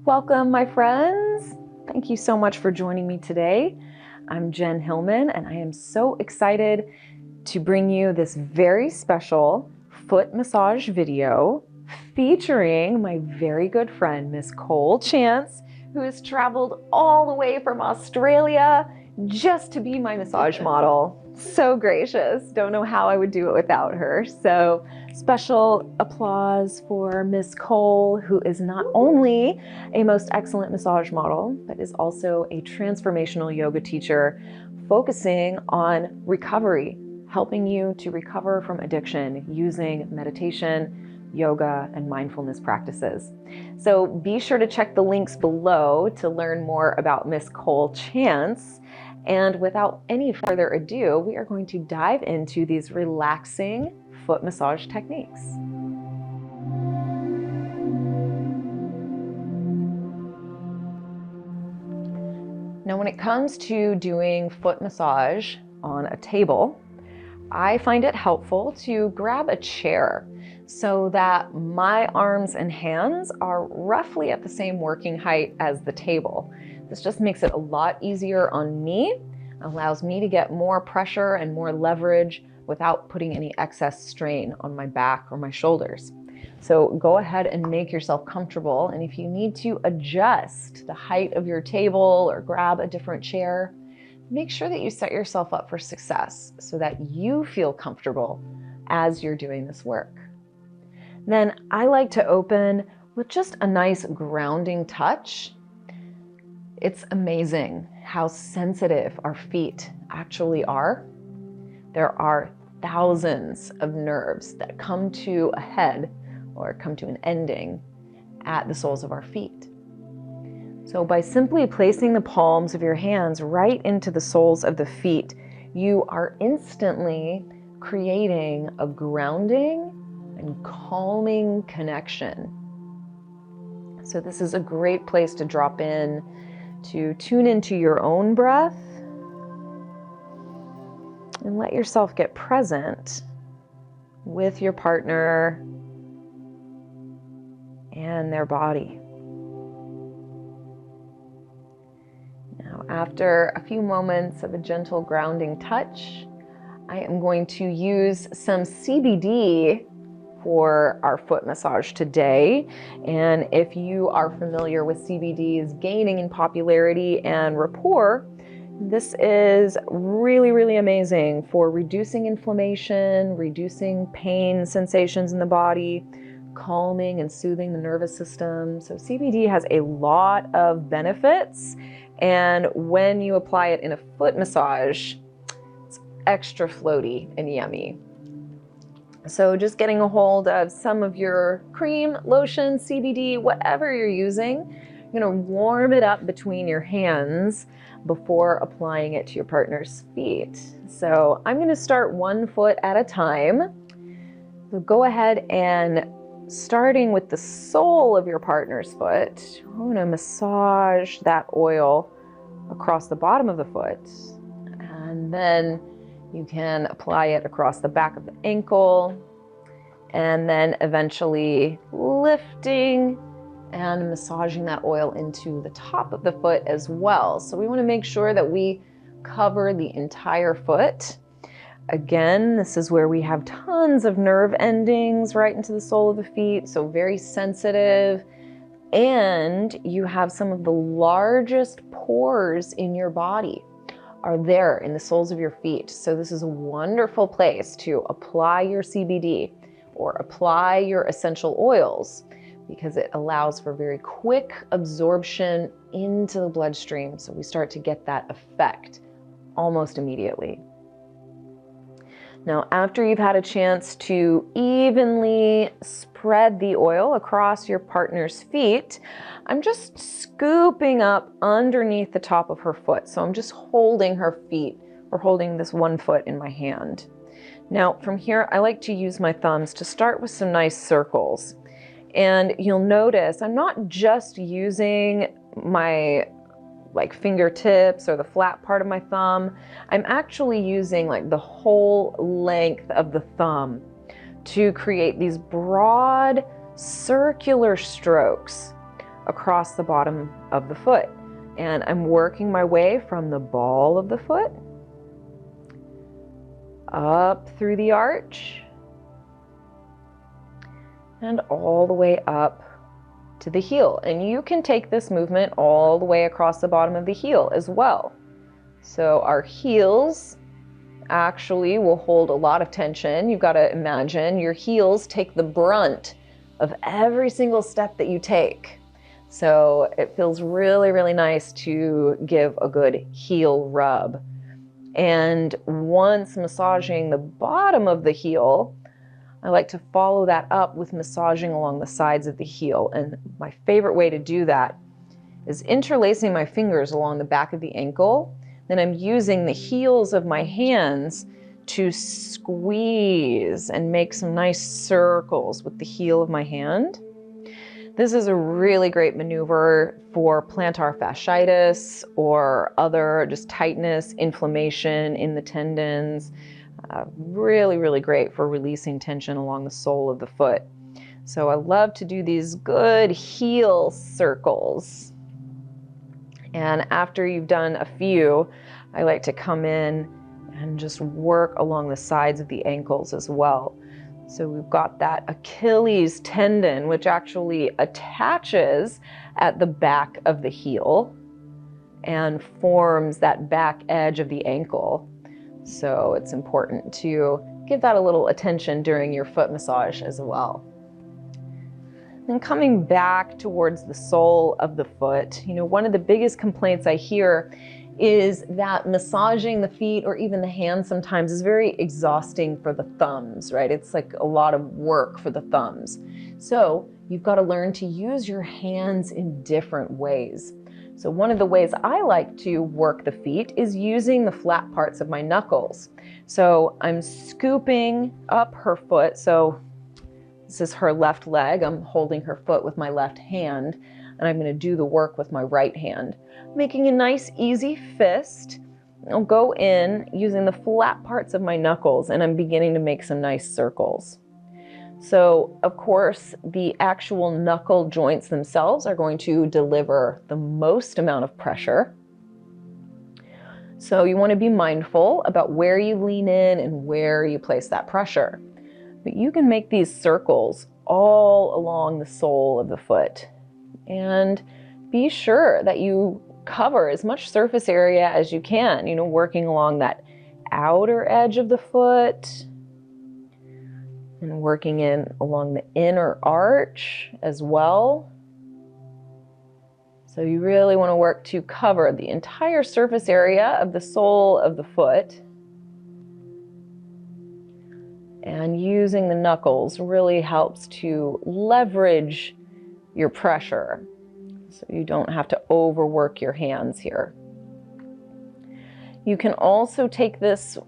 Welcome, my friends. Thank you so much for joining me today. I'm Jen Hilman, and I am so excited to bring you this very special foot massage video featuring my very good friend, Miss Cole Chance, who has traveled all the way from Australia just to be my massage model. So gracious. Don't know how I would do it without her. So special applause for Miss Cole, who is not only a most excellent massage model, but is also a transformational yoga teacher focusing on recovery, helping you to recover from addiction using meditation, yoga, and mindfulness practices. So be sure to check the links below to learn more about Miss Cole Chance. And without any further ado, we are going to dive into these relaxing foot massage techniques. Now, when it comes to doing foot massage on a table, I find it helpful to grab a chair so that my arms and hands are roughly at the same working height as the table. This just makes it a lot easier on me, allows me to get more pressure and more leverage without putting any excess strain on my back or my shoulders. So go ahead and make yourself comfortable, and if you need to adjust the height of your table or grab a different chair, make sure that you set yourself up for success so that you feel comfortable as you're doing this work. Then I like to open with just a nice grounding touch. It's amazing how sensitive our feet actually are. There are thousands of nerves that come to a head or come to an ending at the soles of our feet. So by simply placing the palms of your hands right into the soles of the feet, you are instantly creating a grounding and calming connection. So this is a great place to drop in, to tune into your own breath and let yourself get present with your partner and their body. Now, after a few moments of a gentle grounding touch, I am going to use some CBD for our foot massage today. And if you are familiar with CBD's gaining in popularity and rapport, this is really, really amazing for reducing inflammation, reducing pain sensations in the body, calming and soothing the nervous system. So CBD has a lot of benefits, and when you apply it in a foot massage, it's extra floaty and yummy. So just getting a hold of some of your cream, lotion, CBD, whatever you're using, you're gonna warm it up between your hands before applying it to your partner's feet. So I'm gonna start one foot at a time. So go ahead and starting with the sole of your partner's foot, I'm gonna massage that oil across the bottom of the foot, and then you can apply it across the back of the ankle, and then eventually lifting and massaging that oil into the top of the foot as well. So we want to make sure that we cover the entire foot. Again, this is where we have tons of nerve endings right into the sole of the feet, so very sensitive. And you have some of the largest pores in your body are there in the soles of your feet. So this is a wonderful place to apply your CBD or apply your essential oils, because it allows for very quick absorption into the bloodstream. So we start to get that effect almost immediately. Now, after you've had a chance to evenly spread the oil across your partner's feet, I'm just scooping up underneath the top of her foot. So I'm just holding her feet, or holding this one foot in my hand. Now, from here, I like to use my thumbs to start with some nice circles. And you'll notice I'm not just using my fingertips or the flat part of my thumb. I'm actually using the whole length of the thumb to create these broad circular strokes across the bottom of the foot. And I'm working my way from the ball of the foot up through the arch and all the way up to the heel. And you can take this movement all the way across the bottom of the heel as well. So our heels actually will hold a lot of tension. You've got to imagine your heels take the brunt of every single step that you take. So it feels really, really nice to give a good heel rub. And once massaging the bottom of the heel, I like to follow that up with massaging along the sides of the heel. And my favorite way to do that is interlacing my fingers along the back of the ankle. Then I'm using the heels of my hands to squeeze and make some nice circles with the heel of my hand. This is a really great maneuver for plantar fasciitis or other just tightness, inflammation in the tendons. Really, really great for releasing tension along the sole of the foot. So I love to do these good heel circles. And after you've done a few, I like to come in and just work along the sides of the ankles as well. So we've got that Achilles tendon, which actually attaches at the back of the heel and forms that back edge of the ankle. So it's important to give that a little attention during your foot massage as well. And coming back towards the sole of the foot, one of the biggest complaints I hear is that massaging the feet or even the hands sometimes is very exhausting for the thumbs, right? It's like a lot of work for the thumbs. So you've got to learn to use your hands in different ways. So one of the ways I like to work the feet is using the flat parts of my knuckles. So I'm scooping up her foot. So this is her left leg. I'm holding her foot with my left hand, and I'm going to do the work with my right hand. Making a nice easy fist. I'll go in using the flat parts of my knuckles, and I'm beginning to make some nice circles. So, of course, the actual knuckle joints themselves are going to deliver the most amount of pressure. So you want to be mindful about where you lean in and where you place that pressure. But you can make these circles all along the sole of the foot. And be sure that you cover as much surface area as you can, working along that outer edge of the foot and working in along the inner arch as well. So you really want to work to cover the entire surface area of the sole of the foot. And using the knuckles really helps to leverage your pressure, so you don't have to overwork your hands here. You can also take these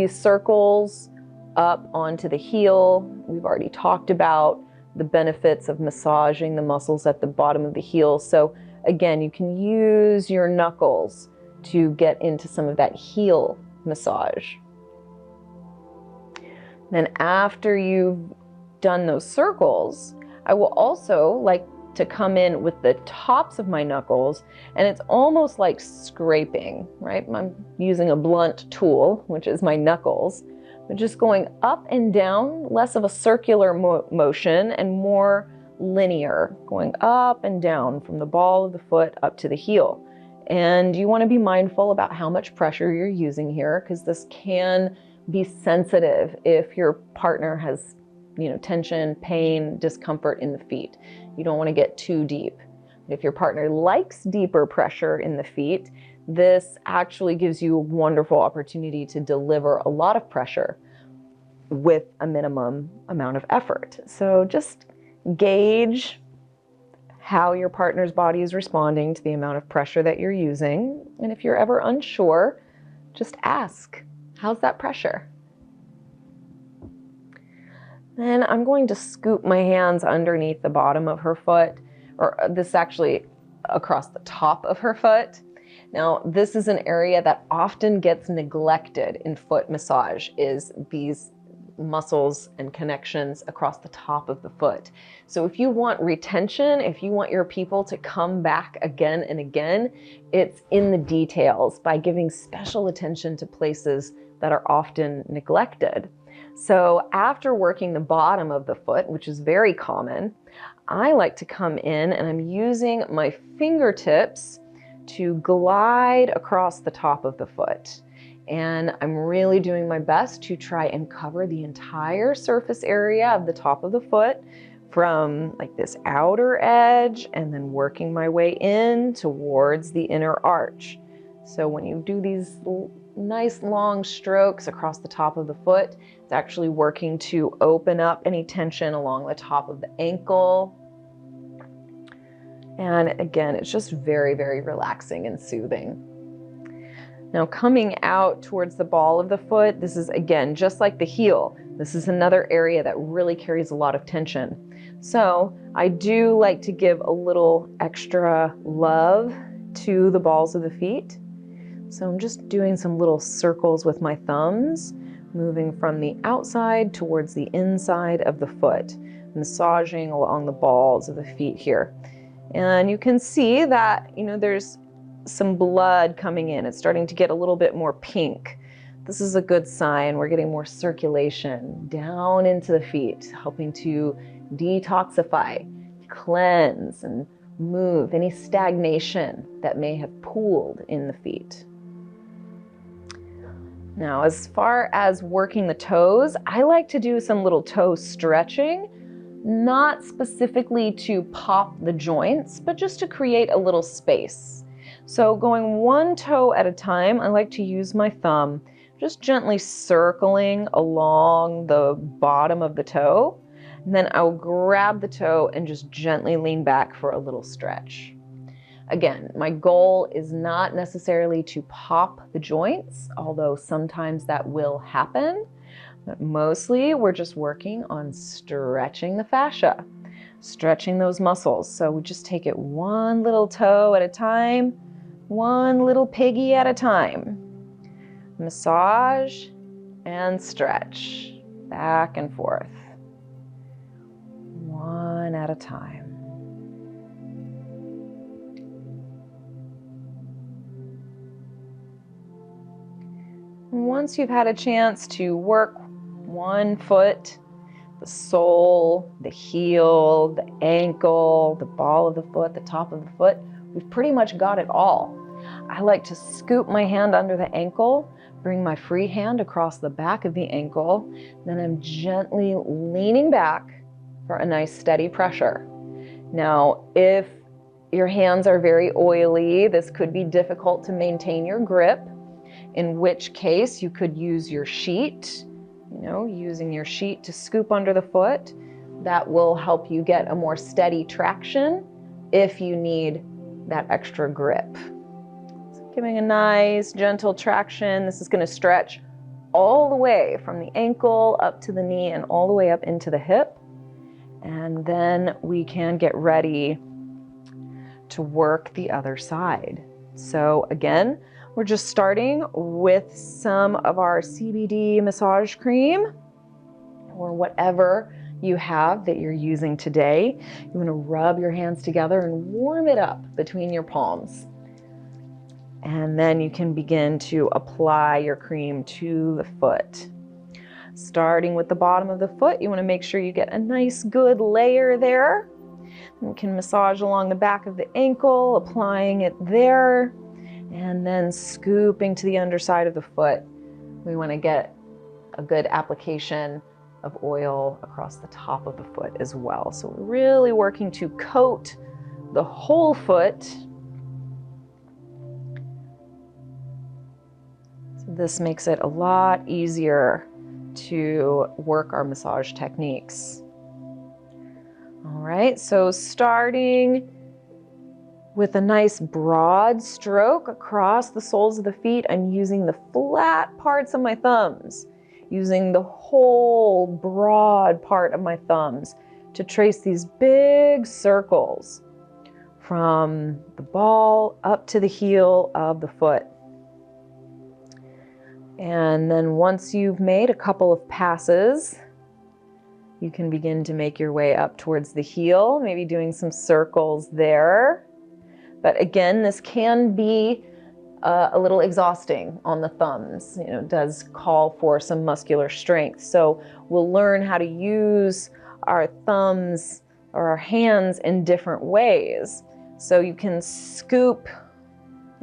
circles up onto the heel. We've already talked about the benefits of massaging the muscles at the bottom of the heel. So again, you can use your knuckles to get into some of that heel massage. Then after you've done those circles, I will also like to come in with the tops of my knuckles, and it's almost like scraping, right? I'm using a blunt tool, which is my knuckles, but just going up and down, less of a circular motion and more linear, going up and down from the ball of the foot up to the heel. And you want to be mindful about how much pressure you're using here, because this can be sensitive if your partner has, tension, pain, discomfort in the feet. You don't want to get too deep. If your partner likes deeper pressure in the feet, this actually gives you a wonderful opportunity to deliver a lot of pressure with a minimum amount of effort. So just gauge how your partner's body is responding to the amount of pressure that you're using. And if you're ever unsure, just ask, how's that pressure? Then I'm going to scoop my hands underneath the bottom of her foot, or this actually across the top of her foot. Now, this is an area that often gets neglected in foot massage, is these muscles and connections across the top of the foot. So if you want retention, if you want your people to come back again and again, it's in the details by giving special attention to places that are often neglected. So after working the bottom of the foot, which is very common, I like to come in and I'm using my fingertips to glide across the top of the foot. And I'm really doing my best to try and cover the entire surface area of the top of the foot from like this outer edge and then working my way in towards the inner arch. So when you do these nice long strokes across the top of the foot, it's actually working to open up any tension along the top of the ankle. And again, it's just very, very relaxing and soothing. Now coming out towards the ball of the foot, this is again, just like the heel, this is another area that really carries a lot of tension. So I do like to give a little extra love to the balls of the feet. So I'm just doing some little circles with my thumbs, moving from the outside towards the inside of the foot, massaging along the balls of the feet here. And you can see that, there's some blood coming in. It's starting to get a little bit more pink. This is a good sign. We're getting more circulation down into the feet, helping to detoxify, cleanse, and move any stagnation that may have pooled in the feet. Now, as far as working the toes, I like to do some little toe stretching, not specifically to pop the joints, but just to create a little space. So going one toe at a time, I like to use my thumb, just gently circling along the bottom of the toe. And then I'll grab the toe and just gently lean back for a little stretch. Again, my goal is not necessarily to pop the joints, although sometimes that will happen. But mostly we're just working on stretching the fascia, stretching those muscles. So we just take it one little toe at a time, one little piggy at a time. Massage and stretch, back and forth, one at a time. Once you've had a chance to work one foot, the sole, the heel, the ankle, the ball of the foot, the top of the foot, we've pretty much got it all. I like to scoop my hand under the ankle, bring my free hand across the back of the ankle, then I'm gently leaning back for a nice steady pressure. Now, if your hands are very oily, this could be difficult to maintain your grip, in which case you could use your sheet, using your sheet to scoop under the foot. That will help you get a more steady traction if you need that extra grip. So giving a nice gentle traction. This is going to stretch all the way from the ankle up to the knee and all the way up into the hip. And then we can get ready to work the other side. So again, we're just starting with some of our CBD massage cream or whatever you have that you're using today. You want to rub your hands together and warm it up between your palms. And then you can begin to apply your cream to the foot. Starting with the bottom of the foot, you want to make sure you get a nice good layer there. You can massage along the back of the ankle, applying it there. And then scooping to the underside of the foot. We want to get a good application of oil across the top of the foot as well. So we're really working to coat the whole foot. So this makes it a lot easier to work our massage techniques. All right, so starting with a nice broad stroke across the soles of the feet, I'm using the flat parts of my thumbs, using the whole broad part of my thumbs to trace these big circles from the ball up to the heel of the foot. And then once you've made a couple of passes, you can begin to make your way up towards the heel, maybe doing some circles there. But again, this can be a little exhausting on the thumbs. You know, it does call for some muscular strength. So we'll learn how to use our thumbs or our hands in different ways. So you can scoop,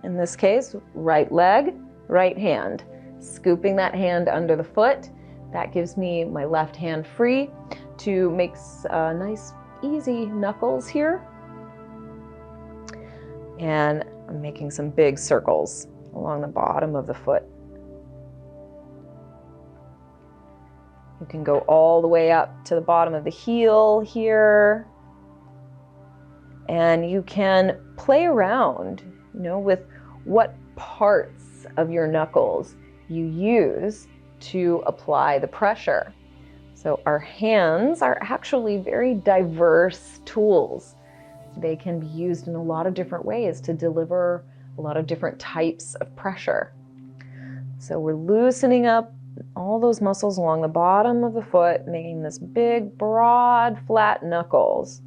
in this case, right leg, right hand. Scooping that hand under the foot. That gives me my left hand free to make nice, easy knuckles here. And I'm making some big circles along the bottom of the foot. You can go all the way up to the bottom of the heel here. And you can play around, you know, with what parts of your knuckles you use to apply the pressure. So our hands are actually very diverse tools. They can be used in a lot of different ways to deliver a lot of different types of pressure. So we're loosening up all those muscles along the bottom of the foot, making this big, broad, flat knuckles.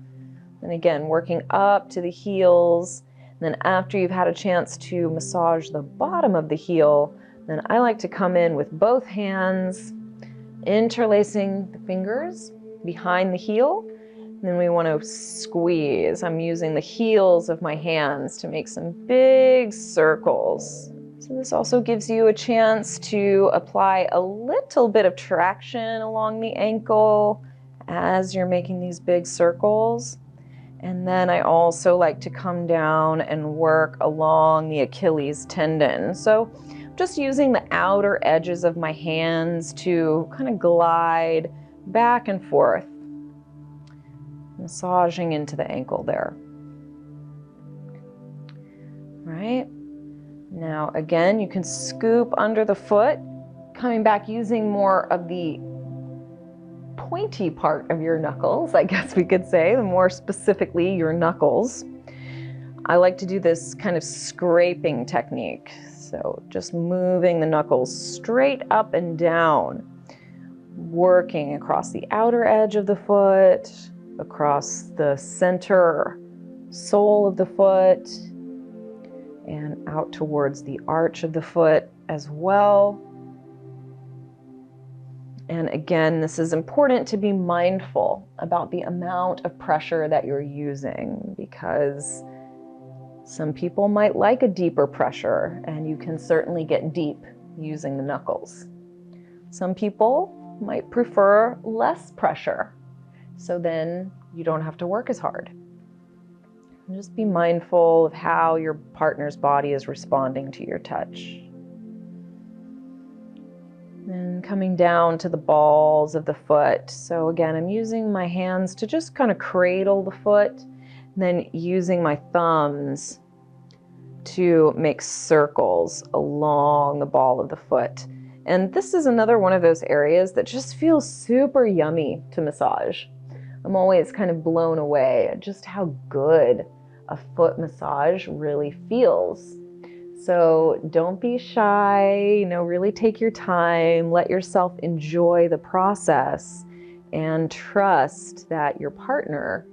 And again, working up to the heels. And then after you've had a chance to massage the bottom of the heel, then I like to come in with both hands, interlacing the fingers behind the heel. Then we want to squeeze. I'm using the heels of my hands to make some big circles. So this also gives you a chance to apply a little bit of traction along the ankle as you're making these big circles. And then I also like to come down and work along the Achilles tendon. So just using the outer edges of my hands to kind of glide back and forth, massaging into the ankle there. Right? Now again, you can scoop under the foot, coming back using more of the pointy part of your knuckles, I guess we could say, more specifically your knuckles. I like to do this kind of scraping technique. So just moving the knuckles straight up and down, working across the outer edge of the foot, across the center sole of the foot, and out towards the arch of the foot as well. And again, this is important to be mindful about the amount of pressure that you're using, because some people might like a deeper pressure, and you can certainly get deep using the knuckles. Some people might prefer less pressure, so then you don't have to work as hard. And just be mindful of how your partner's body is responding to your touch. And coming down to the balls of the foot. So again, I'm using my hands to just kind of cradle the foot, and then using my thumbs to make circles along the ball of the foot. And this is another one of those areas that just feels super yummy to massage. I'm always kind of blown away at just how good a foot massage really feels. So don't be shy, you know, really take your time, let yourself enjoy the process, and trust that your partner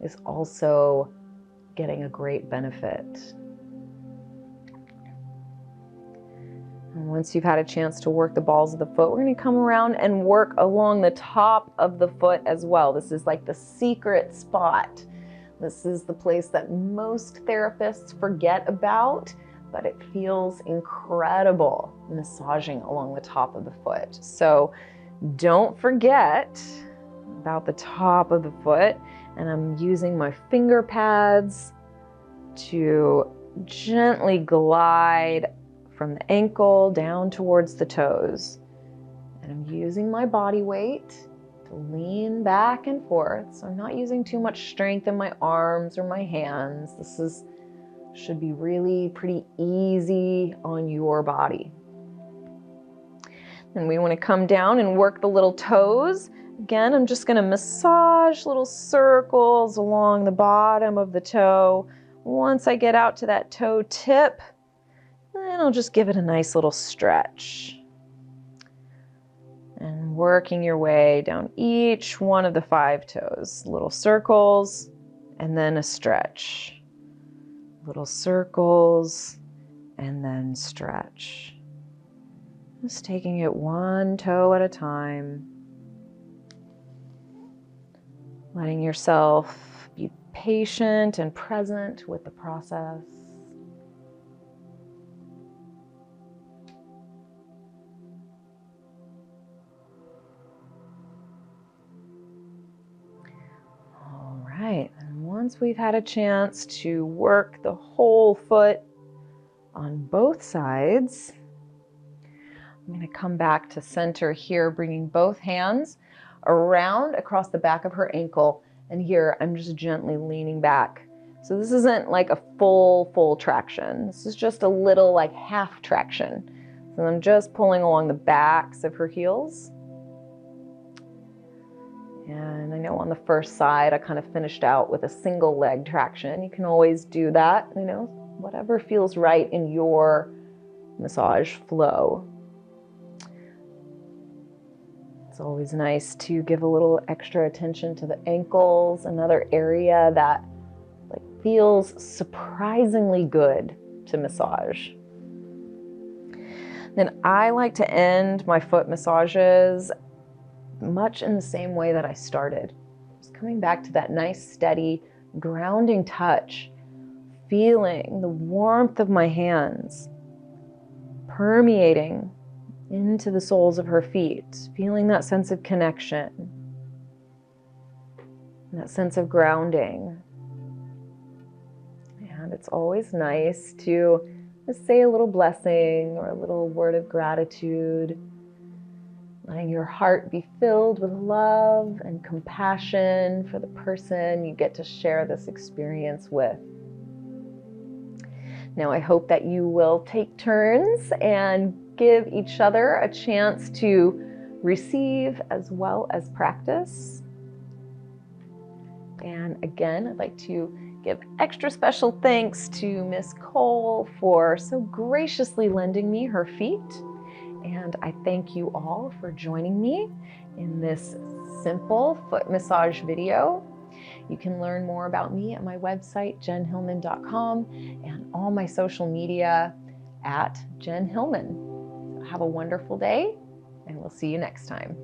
is also getting a great benefit. And once you've had a chance to work the balls of the foot, we're going to come around and work along the top of the foot as well. This is like the secret spot. This is the place that most therapists forget about, but it feels incredible massaging along the top of the foot. So don't forget about the top of the foot. And I'm using my finger pads to gently glide from the ankle down towards the toes. And I'm using my body weight to lean back and forth. So I'm not using too much strength in my arms or my hands. This should be really pretty easy on your body. And we want to come down and work the little toes. Again, I'm just going to massage little circles along the bottom of the toe. Once I get out to that toe tip, then I'll just give it a nice little stretch. working your way down each one of the 5 toes. Little circles and then a stretch. Little circles and then stretch. Just taking it one toe at a time. Letting yourself be patient and present with the process. All right, and once we've had a chance to work the whole foot on both sides, I'm going to come back to center here, bringing both hands around across the back of her ankle. And here I'm just gently leaning back. So this isn't like a full traction. This is just a little like half traction. So I'm just pulling along the backs of her heels. And I know on the first side, I kind of finished out with a single leg traction. You can always do that, whatever feels right in your massage flow. It's always nice to give a little extra attention to the ankles, another area that feels surprisingly good to massage. Then I like to end my foot massages much in the same way that I started. Just coming back to that nice, steady, grounding touch, feeling the warmth of my hands permeating into the soles of her feet, feeling that sense of connection, that sense of grounding. And it's always nice to just say a little blessing or a little word of gratitude, letting your heart be filled with love and compassion for the person you get to share this experience with. Now, I hope that you will take turns and give each other a chance to receive as well as practice. And again, I'd like to give extra special thanks to Miss Cole for so graciously lending me her feet. And I thank you all for joining me in this simple foot massage video. You can learn more about me at my website, jenhilman.com, and all my social media at Jen Hilman. Have a wonderful day, and we'll see you next time.